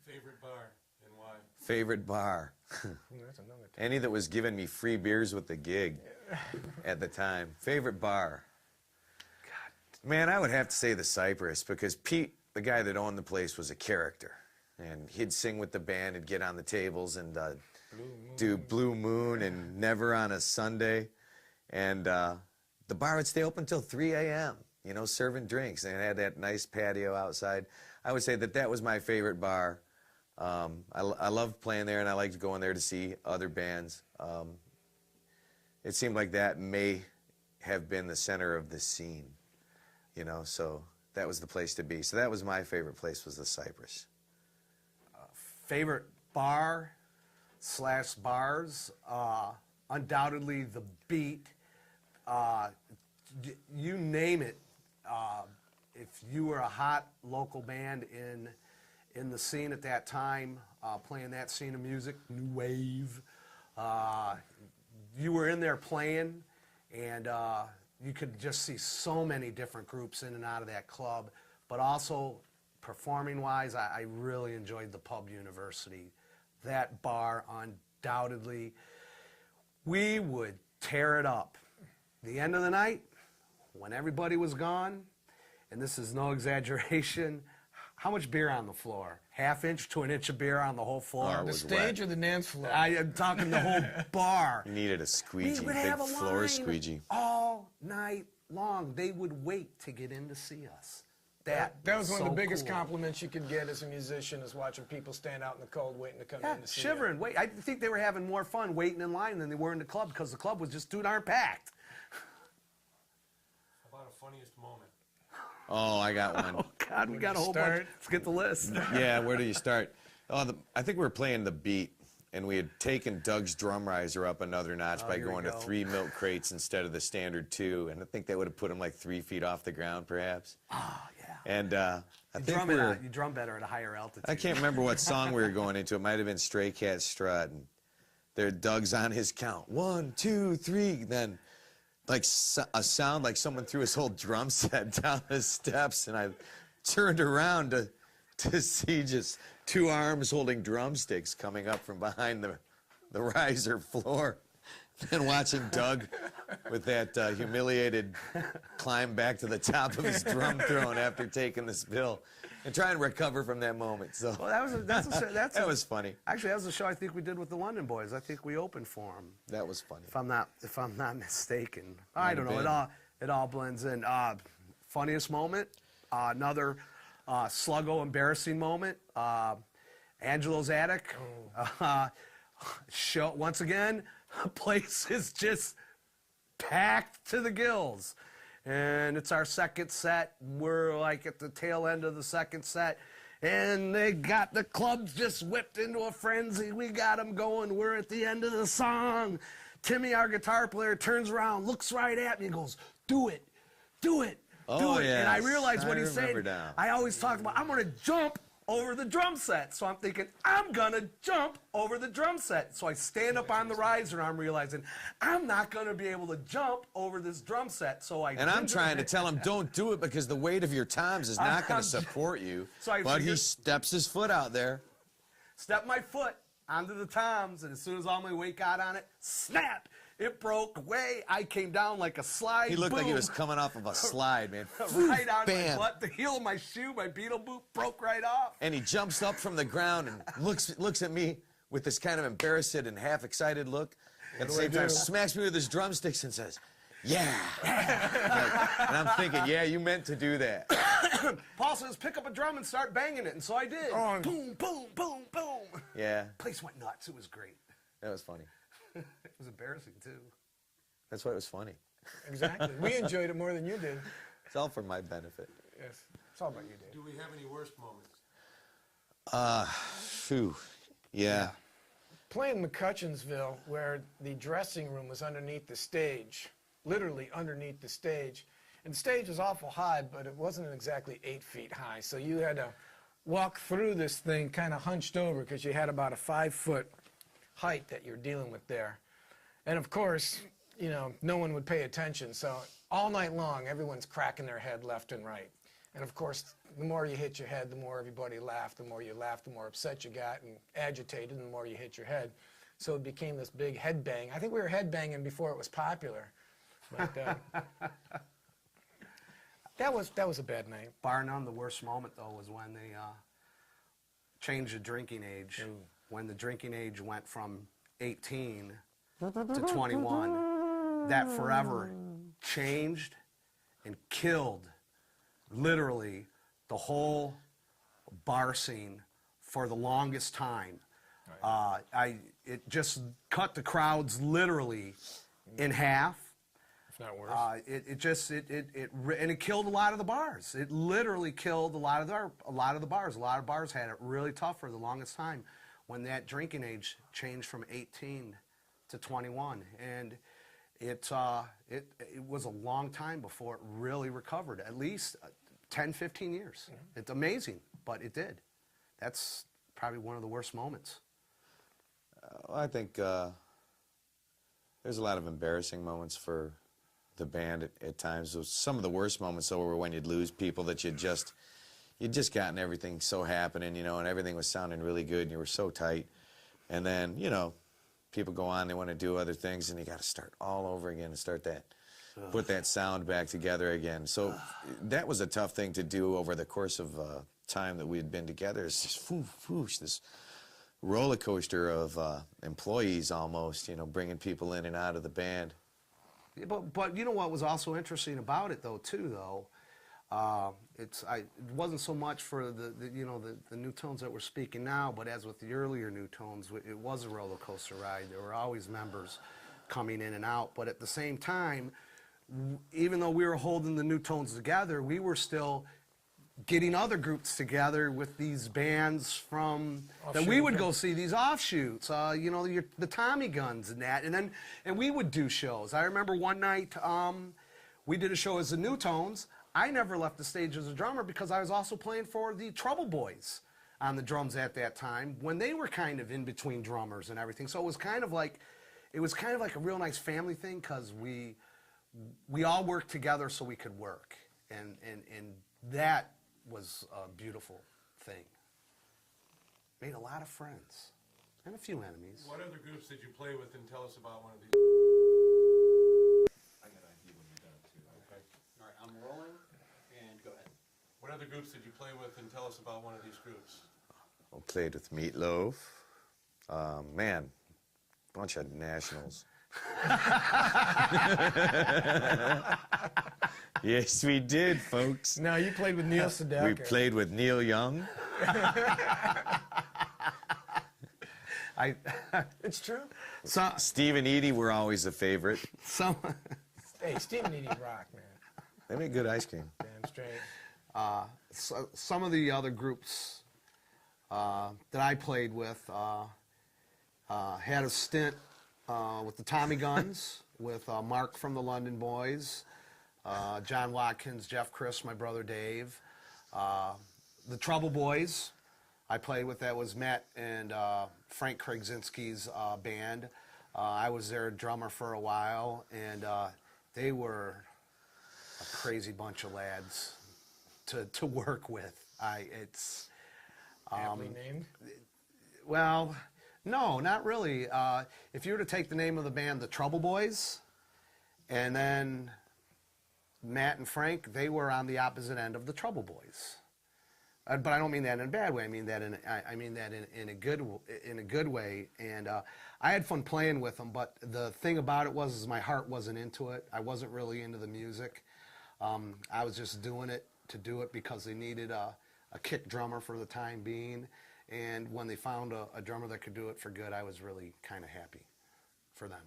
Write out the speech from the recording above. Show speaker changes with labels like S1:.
S1: Favorite bar and why?
S2: Favorite bar.
S3: That's another
S2: Any that was giving me free beers with the gig at the time. Favorite bar. Man, I would have to say the Cypress, because Pete, the guy that owned the place, was a character. And he'd sing with the band and get on the tables and do Blue Moon and Never on a Sunday. And the bar would stay open until 3 a.m., you know, serving drinks. And it had that nice patio outside. I would say that that was my favorite bar. I loved playing there, and I liked going there to see other bands. It seemed like that may have been the center of the scene, you know, so that was the place to be. So that was my favorite place, was the Cypress.
S3: Favorite bar / bars, undoubtedly the Beat. You name it. If you were a hot local band in the scene at that time, playing that scene of music, new wave, you were in there playing, and you could just see so many different groups in and out of that club. But also, performing-wise, I really enjoyed the Pub University. That bar, undoubtedly, we would tear it up. The end of the night, when everybody was gone, and this is no exaggeration, how much beer on the floor? Half-inch to an inch of beer on the whole floor?
S2: It
S4: The
S2: was
S4: stage
S2: wet.
S4: or the dance floor?
S3: I am talking the whole bar.
S2: You needed a squeegee,
S3: We would
S2: big
S3: have a
S2: floor
S3: line
S2: squeegee.
S3: all night long. They would wait to get in to see us. That
S4: was one of the
S3: so
S4: biggest
S3: cool.
S4: compliments you could get as a musician, is watching people stand out in the cold waiting to come
S3: Yeah,
S4: in to see
S3: shivering. Wait, I think they were having more fun waiting in line than they were in the club, because the club was just too darn packed.
S1: How about a funniest moment?
S2: Oh, I got one.
S3: Oh, God, we got a whole bunch. Let's get the list.
S2: Yeah, where do you start? Oh, I think we were playing the Beat, and we had taken Doug's drum riser up another notch by
S3: here we
S2: going to
S3: go.
S2: 3 milk crates instead of the standard 2, and I think that would have put him like 3 feet off the ground, perhaps.
S3: Oh, yeah.
S2: And I think
S3: You drum better at a higher altitude.
S2: I can't remember what song we were going into. It might have been Stray Cat Strut, and there Doug's on his count. 1, 2, 3. Then, like a sound like someone threw his whole drum set down the steps, and I turned around to see just 2 arms holding drumsticks coming up from behind the riser floor, and watching Doug with that humiliated climb back to the top of his drum throne after taking the spill, and try and recover from that moment. So
S3: Well,
S2: that was funny.
S3: Actually, that was a show I think we did with the London Boys. I think we opened for them,
S2: That was funny.
S3: if I'm not mistaken. I don't know.
S2: have
S3: It all blends in. Funniest moment, another Sluggo embarrassing moment. Angelo's Attic. Show once again. Place is just packed to the gills, and it's our second set. We're like at the tail end of the second set, and they got the clubs just whipped into a frenzy. We got them going. We're at the end of the song. Timmy, our guitar player, turns around, looks right at me, and goes, "Do it, do it, do
S2: Oh,
S3: it." And I
S2: yes.
S3: realized what
S2: I
S3: he's
S2: remember
S3: saying.
S2: now.
S3: I always talk about, I'm going to jump over the drum set. So I'm thinking, I'm going to jump over the drum set. So I stand up on the riser, and I'm realizing I'm not going to be able to jump over this drum set. So
S2: And I'm trying to tell him, don't do it, because the weight of your toms is not going to support you.
S3: So I
S2: but he
S3: figured-
S2: steps his foot out there.
S3: Step my foot onto the toms, and as soon as all my weight got on it, snap! It broke away. I came down like a slide.
S2: He looked like he
S3: boom.
S2: was coming off of a slide, man.
S3: right on
S2: Bam.
S3: my butt. The heel of my shoe, my beetle boot, broke right off.
S2: And he jumps up from the ground and looks at me with this kind of embarrassed and half excited look. At the same time, smacks me with his drumsticks and says, "Yeah." And I'm thinking, yeah, you meant to do that.
S3: Paul says, pick up a drum and start banging it. And so I did.
S4: Oh.
S3: Boom, boom, boom, boom.
S2: Yeah,
S3: Place went nuts. It was great.
S2: that was funny.
S3: It was embarrassing, too.
S2: That's why it was funny.
S4: Exactly. We enjoyed it more than you did.
S2: It's all for my benefit.
S4: Yes. It's all about you, Dave.
S1: Do we have any worst moments?
S2: Phew. Yeah.
S4: Playing McCutcheonsville, where the dressing room was underneath the stage, literally underneath the stage. And the stage was awful high, but it wasn't exactly 8 feet high. So you had to walk through this thing kind of hunched over because you had about a 5-foot height that you're dealing with there. And of course, you know, no one would pay attention. So all night long, everyone's cracking their head left and right. And of course, the more you hit your head, the more everybody laughed. The more you laughed, the more upset you got and agitated, and the more you hit your head. So it became this big head bang. I think we were head banging before it was popular. But that was a bad night.
S3: Bar none, the worst moment, though, was when they changed the drinking age. When the drinking age went from 18 to 21. That forever changed and killed, literally, the whole bar scene for the longest time. It just cut the crowds literally in half.
S4: If not worse.
S3: And it killed a lot of the bars. It literally killed a lot of the bars. A lot of bars had it really tough for the longest time when that drinking age changed from 18 to 21. And it was a long time before it really recovered, at least 10, 15 years. Mm-hmm. It's amazing, but it did. That's probably one of the worst moments.
S2: I think there's a lot of embarrassing moments for the band at times. Some of the worst moments, though, were when you'd lose people that you'd just gotten everything so happening, you know, and everything was sounding really good, and you were so tight. And then, you know, people go on, they want to do other things, and you got to start all over again and start that, put that sound back together again. So that was a tough thing to do over the course of time that we had been together. It's just whoosh, this roller coaster of employees almost, you know, bringing people in and out of the band.
S3: Yeah, but you know what was also interesting about it, though, it wasn't so much for the new tones that we're speaking now, but as with the earlier new tones, it was a roller coaster ride. There were always members coming in and out, but at the same time, even though we were holding the new tones together, we were still getting other groups together with these bands that we would go see, these offshoots, the Tommy Guns and that, and we would do shows. I remember one night we did a show as the New Tones. I never left the stage as a drummer because I was also playing for the Trouble Boys on the drums at that time when they were kind of in between drummers and everything. So it was kind of like a real nice family thing because we all worked together so we could work, and that was a beautiful thing. Made a lot of friends and a few enemies.
S1: What other groups did you play with, and tell us about one of these?
S5: I got an idea when you're done too.
S1: Okay.
S5: All right, I'm rolling, and go ahead.
S1: What other groups did you play with, and tell us about one of these groups?
S2: I played with Meatloaf. Man, bunch of nationals. Yes, we did, folks.
S4: No, you played with Neil Sedaka.
S2: We played with Neil Young.
S4: It's true.
S2: Steve and Edie were always a favorite.
S4: Hey, Steve and Edie rock, man.
S2: They make good ice cream.
S4: Damn straight.
S3: Some of the other groups that I played with had a stint with the Tommy Guns, with Mark from the London Boys, John Watkins, Jeff Chris, my brother Dave. The Trouble Boys I played with, that was Matt and Frank Krasinski's band. I was their drummer for a while, and they were a crazy bunch of lads to work with.
S4: Aptly named?
S3: Well, no, not really. If you were to take the name of the band, the Trouble Boys, and then Matt and Frank, they were on the opposite end of the Trouble Boys. But I don't mean that in a bad way. I mean that in a good way. And I had fun playing with them. But the thing about it was my heart wasn't into it. I wasn't really into the music. I was just doing it to do it because they needed a kick drummer for the time being. And when they found a drummer that could do it for good, I was really kind of happy for them.